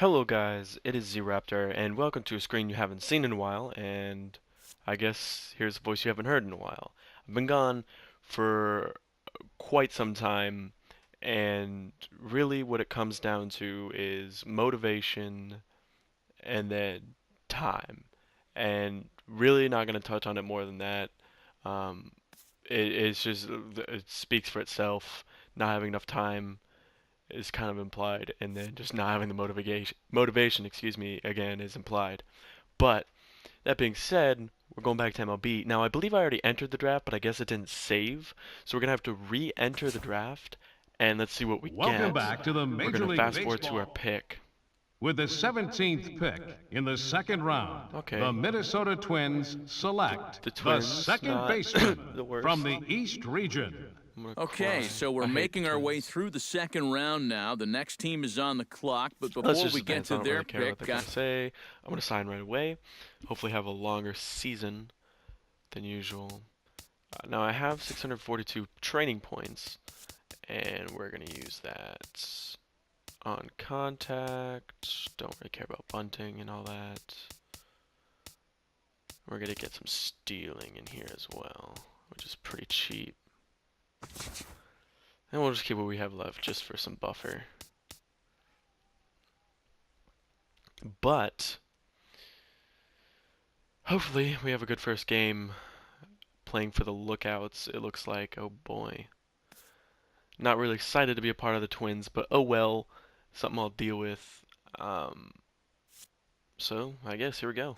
Hello guys, it is ZRaptr, and welcome to a screen you haven't seen in a while, and I guess here's a voice you haven't heard in a while. I've been gone for quite some time, and really what it comes down to is motivation and then time. And really not going to touch on it more than that. Um, it's just, it speaks for itself, not having enough time is kind of implied, and then just not having the motivation, excuse me, again is implied. But that being said, we're going back to MLB. Now, I believe I already entered the draft, but I guess it didn't save, so we're gonna have to re-enter the draft, and let's see what we Welcome get. back to the We're Major gonna League fast forward to our Baseball. pick. With the 17th pick in the second round, Okay. the Minnesota Twins select The Twins, second not baseman the worst. from the East region. Okay, so we're making our way through the second round now. The next team is on the clock, but before Let's just we get advance. to I don't their really care what pick, they're gonna say. I'm gonna sign right away. Hopefully have a longer season than usual. Now I have 642 training points, and we're gonna use that on contact. Don't really care about bunting and all that. We're gonna get some stealing in here as well, which is pretty cheap. And we'll just keep what we have left just for some buffer. But hopefully we have a good first game. Playing for the Lookouts, it looks like. Oh boy. Not really excited to be a part of the Twins, but oh well. Something I'll deal with. So, I guess here we go.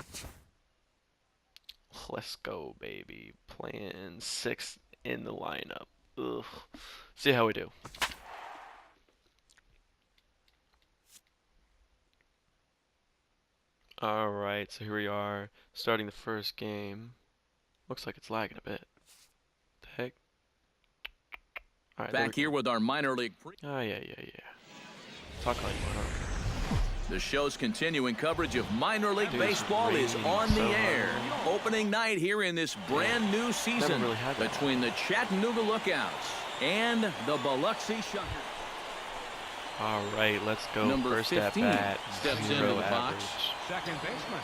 Let's go, baby. Playing 6th in the lineup. Ugh. See how we do. Alright, so here we are, starting the first game. Looks like it's lagging a bit. The heck? Alright, back here with our minor league. Oh, yeah. Talk like you want, huh? The show's continuing coverage of minor league baseball is raining on the so air. hard. Opening night here in this brand new season really had that. between the Chattanooga Lookouts and the Biloxi Shutters. Alright, let's go. Number First 15 at bat, steps 0 into the average. box. Second baseman,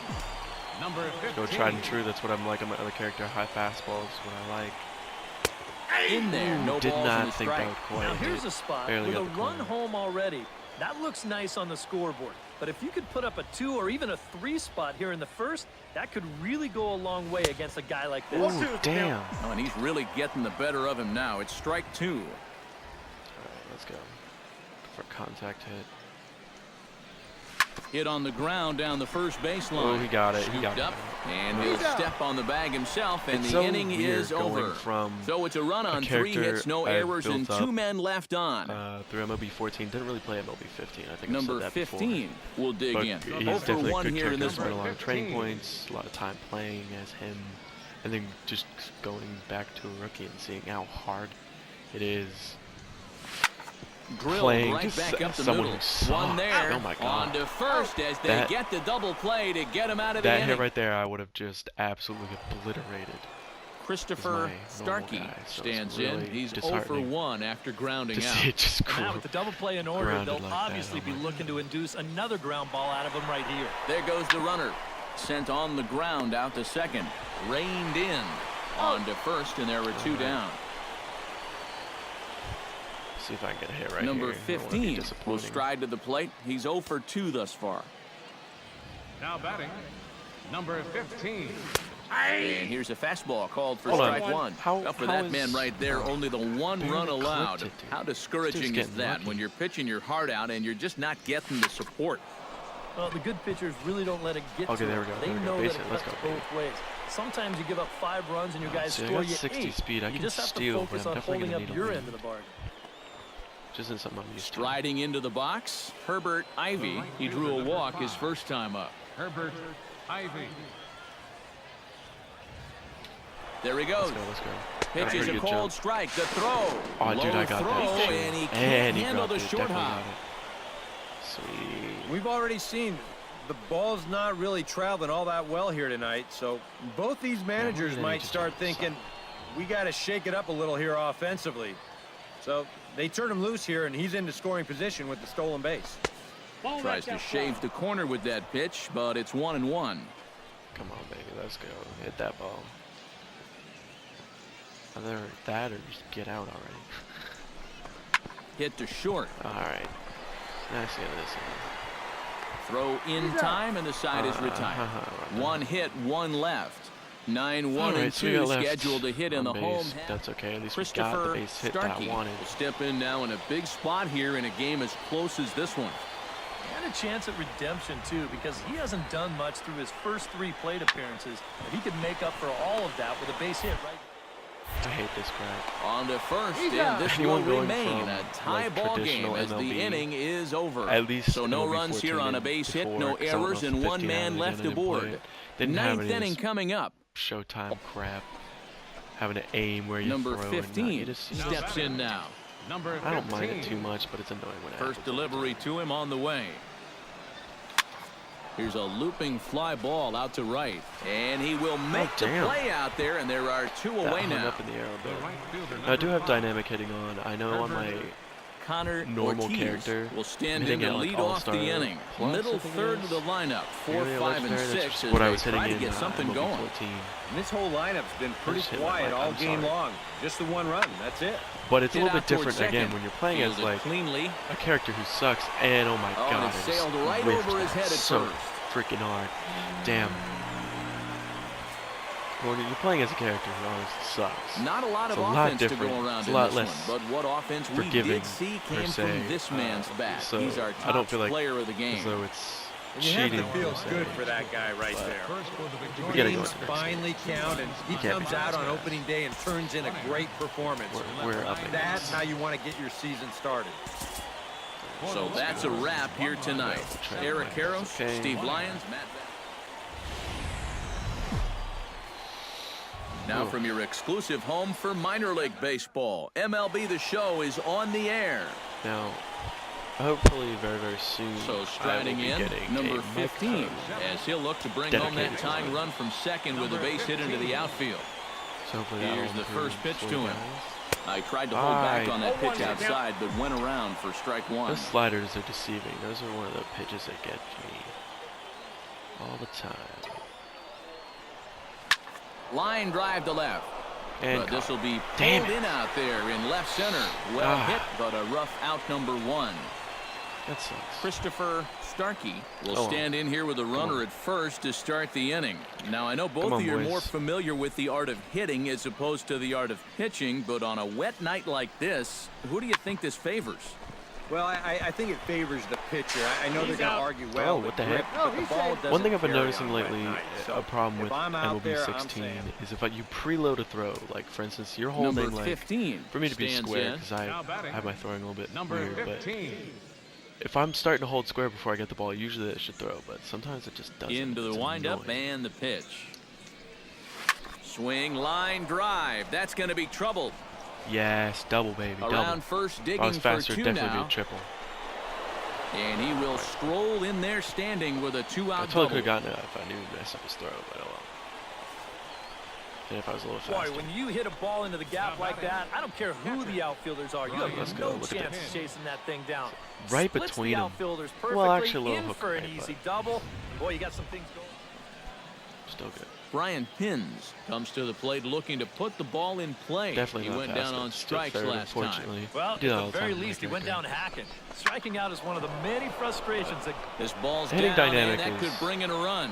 number 15. Go tried and true, that's what I'm like on my other character. High fastballs, what I like. In there, no Did balls not in the think strike. that would quite Now hit. here's a spot Barely with a got the run corner. home already. That looks nice on the scoreboard. But if you could put up a 2 or even a 3 spot here in the first, that could really go a long way against a guy like this. Ooh, damn. Oh, and he's really getting the better of him now. It's strike 2. Alright, let's go. For a contact hit. Hit on the ground down the first baseline. Oh, he got it. He got Scooped up, it. and he'll step on the bag himself, and It's the so inning weird is going over. from So it's a run on 3 character hits, no I've errors, and built 2 up, men left on. Through MLB 14, didn't really play MLB 15. I think I've Number said that 15 will dig before. in. But he's 0 for definitely a 1 good here character. in this Spent a one. lot of training points, a lot of time playing as him, and then just going back to a rookie and seeing how hard it is Drilled playing right just back up the someone middle. who sucks. One there. Oh my God. On to first as they That- get the double play to get him out of the That inning. hit right there, I would have just absolutely obliterated. Christopher my normal Starkey guy, so it's stands really in. He's 0 for disheartening 1 after grounding To out. see it just And now with the double play in order, grounded they'll like that, obviously oh be my looking to induce another ground ball out of him right here. There goes the runner. Sent on the ground out to second. Reined in. On to first, and there were 2 down. See if I can get a hit right Number here. I don't wanna be 15 will disappointing. stride to the plate. He's 0 for 2 thus far. Now batting, number 15. And here's a fastball called for Hold on. strike 1. How- Well, for how that is- man right there, only the 1 barely run allowed. clipped it, dude. How discouraging Dude's is getting that lucky. when you're pitching your heart out and you're just not getting the support? Well, the good pitchers really don't let it get Okay, to there them. we go, They there we go. know Base that it. it Let's cuts go, baby. both ways. Sometimes you give up 5 runs and your guys See, I score got you 60 8. speed. I You can just have steal, to focus but I'm on definitely holding gonna up need a your lead. end of the bargain. Which isn't something I'm used to. Striding into the box, Herbert Ivy. He drew a walk his first time up. Herbert Ivy. There he goes. Let's go. Pitch Got a is pretty a good cold jump. strike. The throw. Oh, dude, I Low got throw, that too. and he can't And he handle dropped the it. short Definitely hop. got it. Sweet. We've already seen the ball's not really traveling all that well here tonight, so both these managers they might need to start jump thinking, we got to shake it up a little here offensively. So they turn him loose here, and he's into scoring position with the stolen base. Tries to shave the corner with that pitch, but it's 1-1. Come on, baby, let's go. Hit that ball. Either that or just get out already. Hit to short. All right. Nice hit this one. Throw in time, and the side is retired. One hit, one left. 9-1 and 2 scheduled to hit in the home half. That's okay. At least we got the base hit that I wanted. Will step in now in a big spot here in a game as close as this one. And a chance at redemption, too, because he hasn't done much through his first 3 plate appearances. If he could make up for all of that with a base hit right. I hate this crap. On to first, and this will remain a tie ball game as the inning is over. At least so no runs here on a base hit, no errors, and 1 man left aboard. Ninth inning coming up. Showtime crap. Having to aim where you Number throw 15 and steps in now. I don't mind it too much, but it's annoying when it First happens. delivery to him on the way. Here's a looping fly ball out to right, and he will make the play out there, and there are 2 away now. Up in the air a bit. I do have dynamic hitting on. I know on my normal character will stand in to lead off the inning. Middle third of the lineup, 4, 5, and 6 as what I they was hitting try to in get something MLB going. 14. And this whole lineup's been pretty quiet all game long. Just the 1 run. That's it. But it's a Hit little out bit towards different again second. when you're playing as Fielded like cleanly. a character who sucks. And oh my god, And it sailed right over his head at so first. freaking hard. Damn. When you're playing as a character who honestly sucks. Not a lot of It's a lot offense to different. go around It's a in lot this less one, but what offense we forgiving, did see per came se. from this man's bat. So He's our I top don't feel like player of the game. as though it's And you have cheating. to feel per se. good for that guy right there. We gotta go Games into next finally count, and he Can't be comes out on bad. opening day and turns in a great performance. We're up against. That's how you want to get your season started. So that's a wrap here tonight. Eric Harros, Okay. Steve Lyons, Matt. Now from your exclusive home for minor league baseball, MLB The Show is on the air. Now, hopefully very, very soon, So striding I will be in, getting number a 15, microphone. as he'll look to bring home that Dedicated tying to it. run from second with a base hit into the outfield. So hopefully that Here's will the improve first pitch for to you him. guys. I tried to hold back on that pitch outside, but went around for strike 1. Those sliders are deceiving. Those are one of the pitches that get me all the time. Line drive to left. And But this will be Damn pulled it. in out there in left center. Well hit, but a rough out number 1. That sucks. Christopher Starkey will Oh, stand in here with a runner at first to start the inning. Now, I know both Come on, of you are boys. more familiar with the art of hitting as opposed to the art of pitching, but on a wet night like this, who do you think this favors? Well, I think it favors the pitcher. I know they're going to argue Oh, well. what the grip, heck? but the ball doesn't One thing I've been carry noticing on wet lately, night. So a problem if with I'm out MLB there, I'm 16, saying, is if you preload a throw, like for instance, you're holding Number like 15 for me to be stands square in. because I have my throwing a little bit Number weird, but 15. if I'm starting to hold square before I get the ball, usually it should throw, but sometimes it just doesn't. Into the It's windup annoying. and the pitch. Swing, line, drive. That's going to be trouble. Yes, double baby, double. Around first, If digging I was for faster, 2 it'd definitely now. be a triple. And he will stroll in there standing with a 2-out I totally could double. have gotten it if I knew I messed up his throw, but oh well. And if I was a little faster. Boy, when you hit a ball into the gap like that, I don't care who the outfielders are. You Let's have go. no Look at chance this. of chasing that thing down. Right Splits between the 'em. outfielders perfectly, Well, actually, a little in hook for an right, easy but- double. Boy, you got some things going. Still good. Brian Pins comes to the plate looking to put the ball in play. Definitely he not went fast, down but on still strikes third, last time. unfortunately. Well, I at do that the all very time in my least, he went character. down hacking. Striking out is one of the many frustrations that This ball's Hitting down, dynamic and that is- could bring in a run.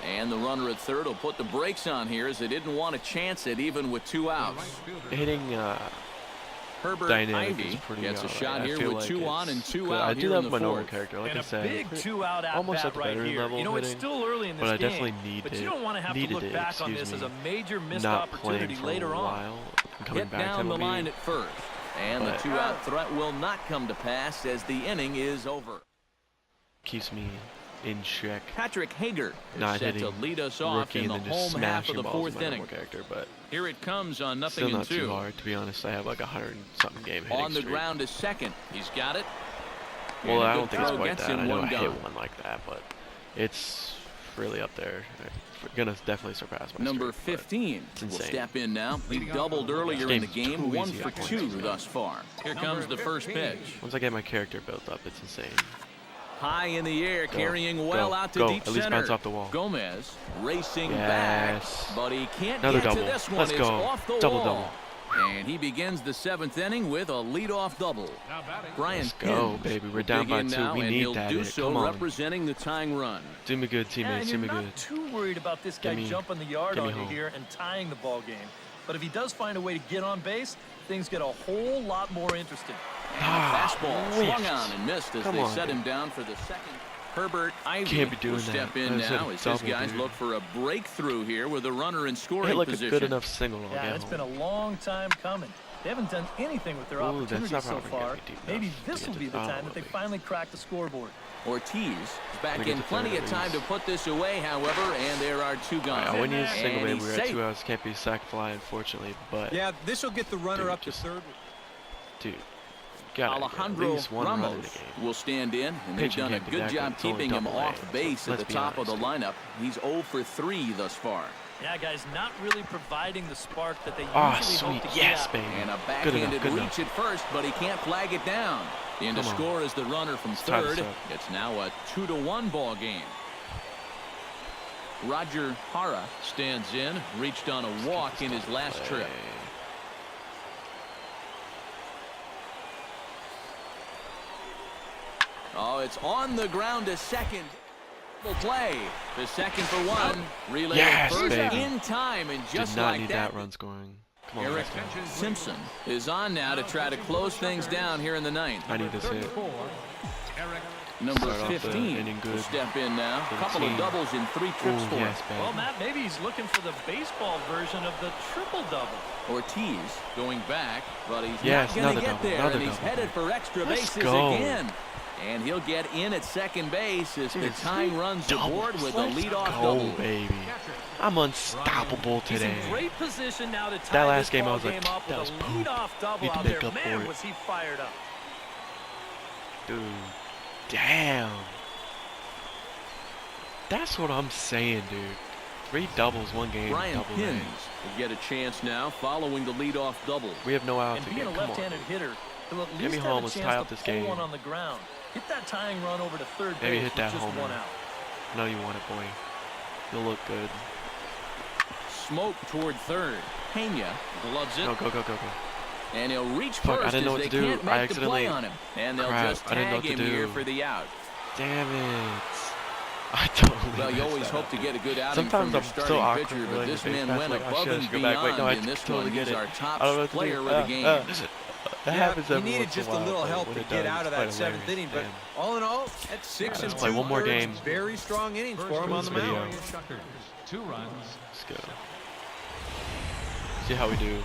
And the runner at third will put the brakes on here as they didn't want to chance it even with 2 outs. Hitting Herbert dynamic is Ivy pretty gets a alright. shot I here feel with like 2 it's on and 2 good. out I do here that in with the my normal fourth. character, like and I a said. big 2-out at almost bat at the right veteran here. level You know, it's hitting, still early in this but I game, definitely need but it. you don't want to have to Needed look it, back on excuse this as me. a major missed Not opportunity playing for later a on. while. I'm coming Hit back down to the MLB. line at first. And the But- 2-out threat will not come to pass as the inning is over. Keeps me in check. Patrick Hager is Not set to hitting lead us off rookie in and the then just home half of smashing the balls fourth with my inning. normal character, but Here it comes on nothing still and not 2. too hard. To be honest, I have like 100-something game hitting On the streak. ground is second. He's got it. Well, And a I good don't think it's throw quite gets that. him I know I one hit gone. one like that, but it's really up there. I'm gonna definitely surpass my Number streak, but 15 it's will insane. step in now. He doubled earlier in the game's game, too 1 easy for at points. 2 thus far. Here comes the first pitch. Once I get my character built up, it's insane. High in the air, carrying go, out to go. deep At least center. bounce off the wall. Gomez racing Yes. back, but he can't Another get double. to this one. Let's It's go. off the Double, wall. And he begins the 7th inning with a leadoff double. Brian Let's go, Pins baby. We're will down dig by in 2. now, We and need he'll that. do so Come on. representing the tying run. Do me good, Yeah, teammates. and Do you're me not good. too worried about this guy jumping the yard Get me on you home. here and tying the ball game. But if he does find a way to get on base, things get a whole lot more interesting. Fastball swung whiffed. on and missed as Come they on, set him dude. down for the second. Herbert Ivy Can't be doing will step that. in That's now a as his double, guys dude. look for a breakthrough here with a runner in scoring Hit like position. a good enough single. I'll Yeah, get it's home. been a long time coming. They haven't done anything with their Ooh, that's opportunities not so probably gonna far. get me deep Maybe enough this to will get be to- the oh, time that they maybe. finally crack the scoreboard. Ortiz is back Look at in the plenty third of time to base. put this away, however, and there are 2 gone. I wouldn't use a single, And baby. he's We're at safe. 2 outs. Can't be sack fly, unfortunately. But Yeah, this will get the runner Dude, up to just- third. dude, gotta get at Alejandro least one run in the Ramos game. will stand in, and they've Pitching done a can't be good that job good. It's only keeping him double A, off so base at let's the be top of the honest, lineup. He's 0 for 3 thus far. Yeah, guys, not really providing the spark that they Ah, usually sweet. hope to Yes, get. baby. And a Good backhanded enough. Good reach enough. at first, but he can't flag it down. In to Come on. score is the runner from tie this third. up. It's now a 2-1 ball game. Roger Hara stands in, reached on a walk in his last trip. Oh, it's on the ground to second. Will play the second for one. Relay Yes, first baby. in time, and just Did not like need that, that run scoring. Come on, Eric Preston. Simpson is on now to try to close things down here in the ninth. I need this hit. Number Start off the 15 inning will good. step in now. A couple of 13. doubles in 3 trips Ooh, for yes, him. baby. Well, Matt, maybe he's looking for the baseball version of the triple-double. Ortiz going back, but he's Yes, not going to another get double, there, another and he's double. headed for extra Let's bases go. again. And he'll get in at second base as the tying runs aboard with a Let's leadoff go, double. baby. I'm unstoppable He's today. in great position now to tie That last this game, I ball was like, game up that with was a poop. leadoff double Need to out make there. up for Man, it. was he fired up. Dude, damn. That's what I'm saying, dude. 3 doubles, 1 game, Brian double Pins A. will get a chance now following the leadoff double. We have no outs And being again. a Come left-handed on. hitter, he'll at Get least me have home. a Let's chance tie to up this pull game. one on the ground. Get that tying run over to third Maybe base hit with that just homer. one out. I know you want it, boy. You'll look good. Smoke toward third. Pena gloves it. No, go, go, go, go. And he'll reach Fuck, I first didn't know as what they to do. can't I make the accidentally- play on him. And they'll Crap, just I didn't know tag what to him here do. for the out. Damn it. I totally Well, you messed always that hope up, to dude. get a good outing Sometimes from your I'm so starting awkward pitcher, for but like this the face man pass, went like, oh, above shit, I and should go back. Wait, no, I beyond in this totally one. get He's it. our I don't top know what to player do. with the game. That happens He every needed once in just a a while, little but help when to it get does, out of it's that quite 7th hilarious, inning. But damn. all in all, that's 6 Let's and play 2 one more earned game. Very strong innings for him on the video. mound. 2 runs. Let's go. See how we do.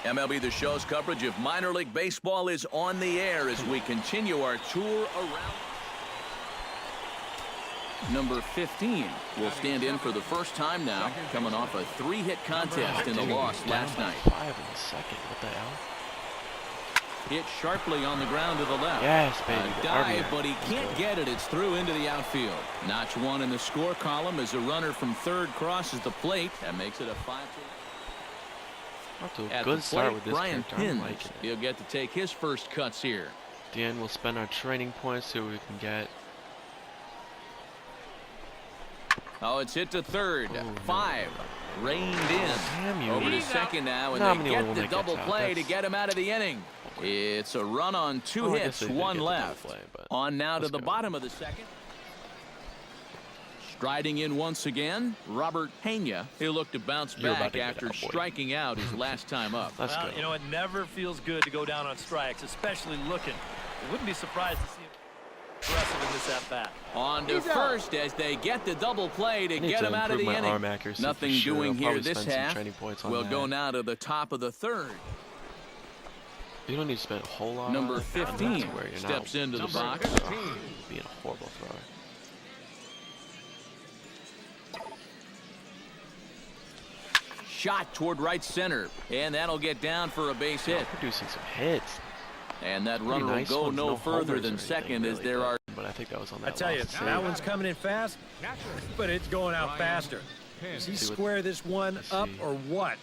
MLB The Show's coverage of minor league baseball is on the air as we continue our tour around. Number 15 will stand in for the first time now, coming off a 3-hit contest in the loss last night. 5 in the second. What the hell? Hit sharply on the ground to the left. Yes, baby. A the dive, RBI. but he can't get it. It's through into the outfield. Notch 1 in the score column as a runner from third crosses the plate. That makes it a 5-2. Off to a At good the start plate, with this Brian character. I'm Pins. liking it. He'll get to take his first cuts here. At the end, we'll spend our training points so we can get. Oh, it's hit to third. Oh, 5. Reined in. Damn you. Over to second now, and Nah, they I'm the only get one the that gets double out. play to That's- get him out of the inning. It's a run on 2 Oh, I guess hits, they did 1 get the double left. play, but On now to let's the go. bottom of the second. Striding in once again, Robert Pena. He'll look to bounce You're about back to get after out, boy. striking out his last time up. Let's Well, go. you know, it never feels good to go down on strikes, especially looking. I wouldn't be surprised to see him aggressive in this at-bat. On to first as they get the double play to I need get to him out of improve the my arm inning. accuracy Nothing for sure. doing I'll here probably this spend some half. training points on We'll that. go now to the top of the third. You don't need to spend a whole lot. Number on it. 15 That's where you're steps not into the box. being a horrible thrower. Shot toward right center, and that'll get down for a base hit. Producing some hits. And that Pretty runner nice will go ones, no further homers than or anything, second as really, there are. But I think that was on that. I tell you, last that save. one's coming in fast, but it's going out faster. Does he See what- square this one let's up see. or what?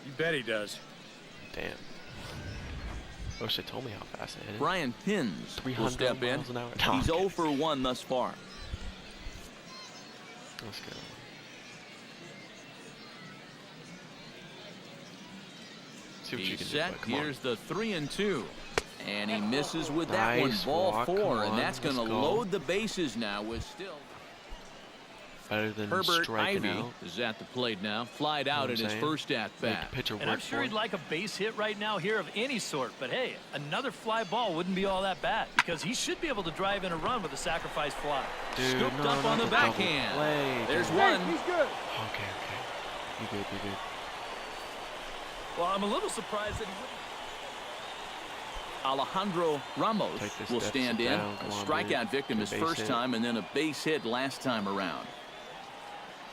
You bet he does. Damn. I wish they told me how fast it hit. Brian Pins will step in. miles an hour. He's 0 for 1 thus far. Let's go. See what you He's can set. do. Come on. Here's the 3-2. And he misses with that Nice one. Ball walk. 4. Come And on, that's going to let's go. load the bases now with still. Better than Herbert striking Ivy out. is at the plate now. Flied out in his first at Make bat. the pitcher And work I'm sure for he'd him. like a base hit right now here of any sort. But hey, another fly ball wouldn't be all that bad because he should be able to drive in a run with a sacrifice fly. Dude, Scooped no, up not on the double backhand. play, There's dude. one. Okay. You good, you good. Well, I'm a little surprised that he wouldn't. Alejandro Ramos Take this will deficit stand in. down. A Come on, strikeout dude. victim Good his base first hit. time, and then a base hit last time around.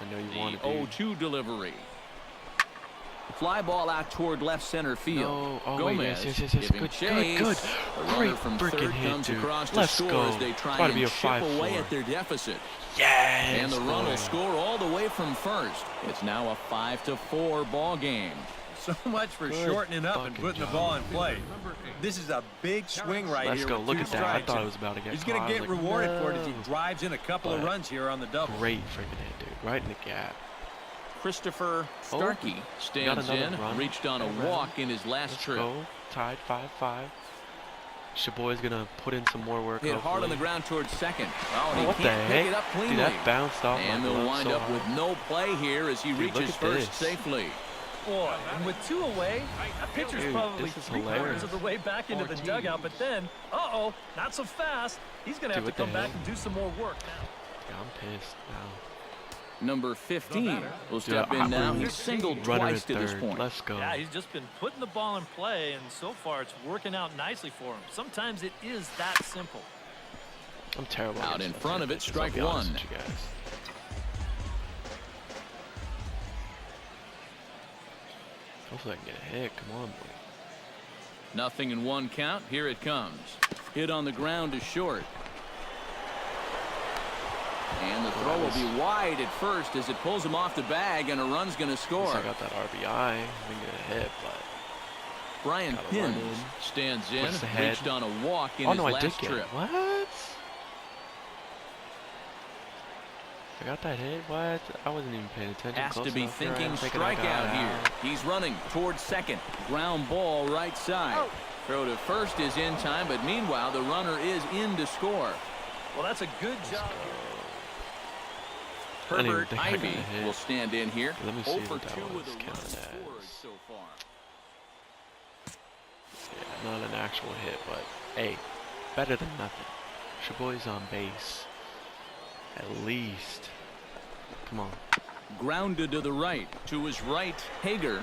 I know you The want to 0-2 delivery. Fly ball out toward left center field. No. Oh, Gomez wait, yes. giving Good. chase. A runner Great from freaking third hit, comes dude. across to Let's score go. as they It's try about to and be a chip away 5-4. at their deficit. Yes. And the run will boy. score all the way from first. It's now a 5-4 ball game. So much for Good shortening up and fucking putting the job. ball in play. This is a big swing right Let's here. go. with Look two at that. I strikes. thought it was about to get He's caught. going I to was get like, rewarded for it as he no. drives in a couple of But runs here on the double. Great freaking hit, dude. Right in the gap. Christopher Starkey stands another in. run. Reached on a walk in his last Let's trip. go. Tied 5-5. Shaboy's gonna put in some more work. Hit hard on the hopefully. ground towards second. Oh, and he What the can't pick heck? it up cleanly. Dude, that bounced off And my they'll glove wind so up hard. with no play here as he Dude, look reaches at first this. safely. Boy, and with two away, that pitcher's Dude, probably this is 3/4 hilarious. of the way back into the dugout. But then, not so fast. He's going to have Dude, to what come the back heck? and do some more work now. Yeah, I'm pissed now. Number 15 will step Dude, in now. I'm He's singled runner twice at to this third. point. Let's go. Yeah, he's just been putting the ball in play, and so far it's working out nicely for him. Sometimes it is that simple. I'm terrible. Out against in left front of it, pitches, I'll strike be honest one. with you guys. Hopefully I can get a hit. Come on, boy. 0-1 count. Here it comes. Hit on the ground to short. And the throw will be wide at first as it pulls him off the bag, and a run's going to At score. least I got that RBI. I didn't get a hit, but Brian Gotta run Pins in. stands in. Puts the head. Reached on a walk in oh his no, I did last get trip. it. What? I got that hit. What? I wasn't even paying attention. Has Close to be enough. Here I am thinking thinking I got strikeout here. out. He's running towards second. Ground ball right side. Throw to first is in time, but meanwhile the runner is in to score. Well, that's a good job. I didn't even Herbert think I got Ivy a hit. will stand in here. Let me see 0 for what that 2 was with a run counted scored as. so far. Yeah, not an actual hit, but hey, better than nothing. Shaboy's on base. At least. Come on. Grounded to the right. To his right, Hager.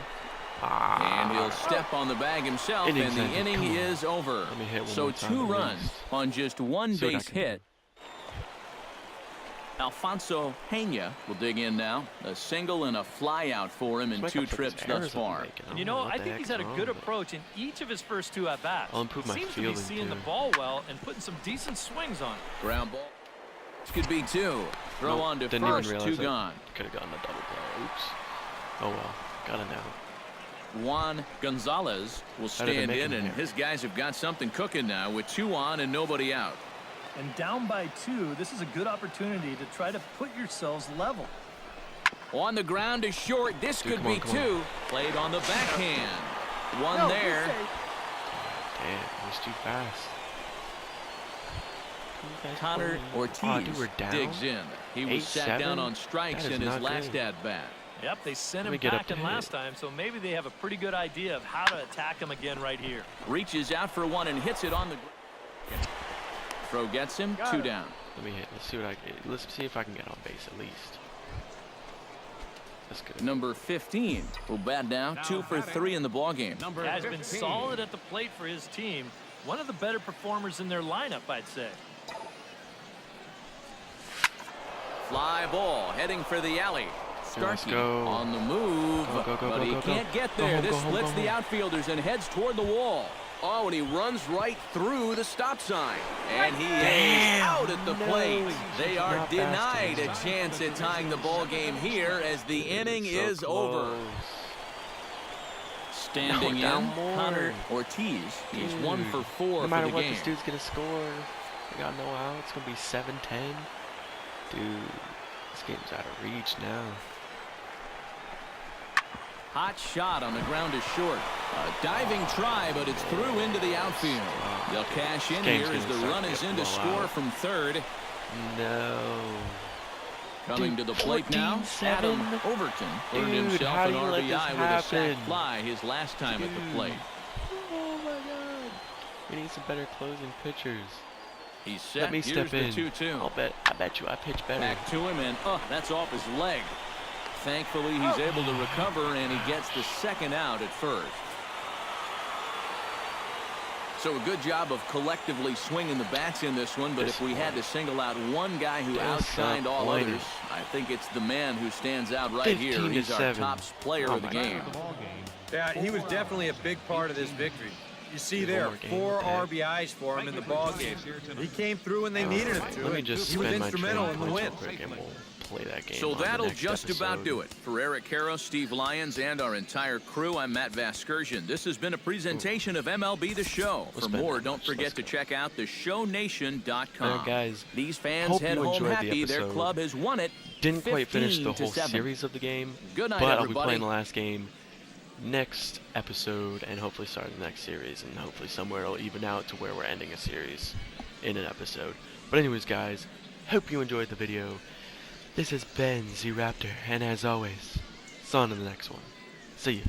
Ah. And he'll step on the bag himself, Innings and the ended. inning Come on. is over. Let me hit one So more time 2 at runs least. on just one See what I base can do. hit. Alfonso Pena will dig in now. A single and a fly out for him in Let's 2 make up for these trips thus errors I'm far. making. I And you don't know, what I the think he's heck's had a wrong good with it. approach in each of his first 2 at-bats. I'll improve my Seems to be fielding, seeing the too. ball well and putting some decent swings on it. Ground ball. This could be 2. Throw Nope, on to didn't first, even 2 realize gone. Could have gotten a double play. Oops. Oh well. Got it now. Juan Gonzalez will Better than stand making in, and here. his guys have got something cooking now with 2 on and nobody out. And down by 2, this is a good opportunity to try to put yourselves level. On the ground is short. This Dude, could come be on, come 2. Played on the backhand. One there. Damn, it was too fast. Connor Ortiz dude, we're down. digs in. He was sat 8-7? down on strikes That is in his not last good. at-bat. Yep, they sent Let him me get up packing to last hit. time, so maybe they have a pretty good idea of how to attack him again right here. Reaches out for one and hits it on the ground. Throw gets him. 2 down. Let me hit. Let's see what I get. Let's see if I can get on base at least. That's good. Number 15 will bat down. 2 for 3 in the ballgame. Yeah, he's been solid at the plate for his team. One of the better performers in their lineup, I'd say. Fly ball heading for the alley. Let's Starkey go. on the move, Go, but he go, go. can't get Go there. home, This go home, splits go the home. outfielders and heads toward the wall. Oh, and he runs right through the stop sign. And he is out at the plate. They are Not fast denied a enough. chance at tying the ball game here as the inning So is over. close. Standing in, Connor Ortiz. He's 1 for 4 for the game. No matter what, this dude's going to score. We got no out. It's going to be 7-10. Dude, this game's out of reach now. Hot shot on the ground is short. A diving try, but it's through into the outfield. They'll cash in here as the run is in to score from third. No. Coming to the plate now, Adam Overton earned himself an RBI with a sac fly his last time at the plate. Oh my God. We need some better closing pitchers. He's set. Let me step in. 2-2. I bet you I pitch better. Back to him, and that's off his leg. Thankfully, he's able to recover, and he gets the second out at first. So a good job of collectively swinging the bats in this one, but if we had to single out one guy who outshined all others, I think it's the man who stands out right here. He's our top player of the game. Yeah, he was definitely a big part of this victory. You see there, 4 RBIs for him in the ball game. He came through when they needed him to. Let me just he was instrumental in the win. Play that game so that'll just about do it. For Eric Karros, Steve Lyons, and our entire crew, I'm Matt Vasgersian. This has been a presentation of MLB The Show. For more, don't forget to check out theshownation.com. Guys, these fans head home happy their club has won it. Didn't quite finish the whole series of the game, Good night, but everybody. I'll be playing the last game next episode and hopefully start the next series, and hopefully somewhere it'll even out to where we're ending a series in an episode. But anyways, guys, hope you enjoyed the video. This has been ZRaptr, and as always, see you on the next one. See ya.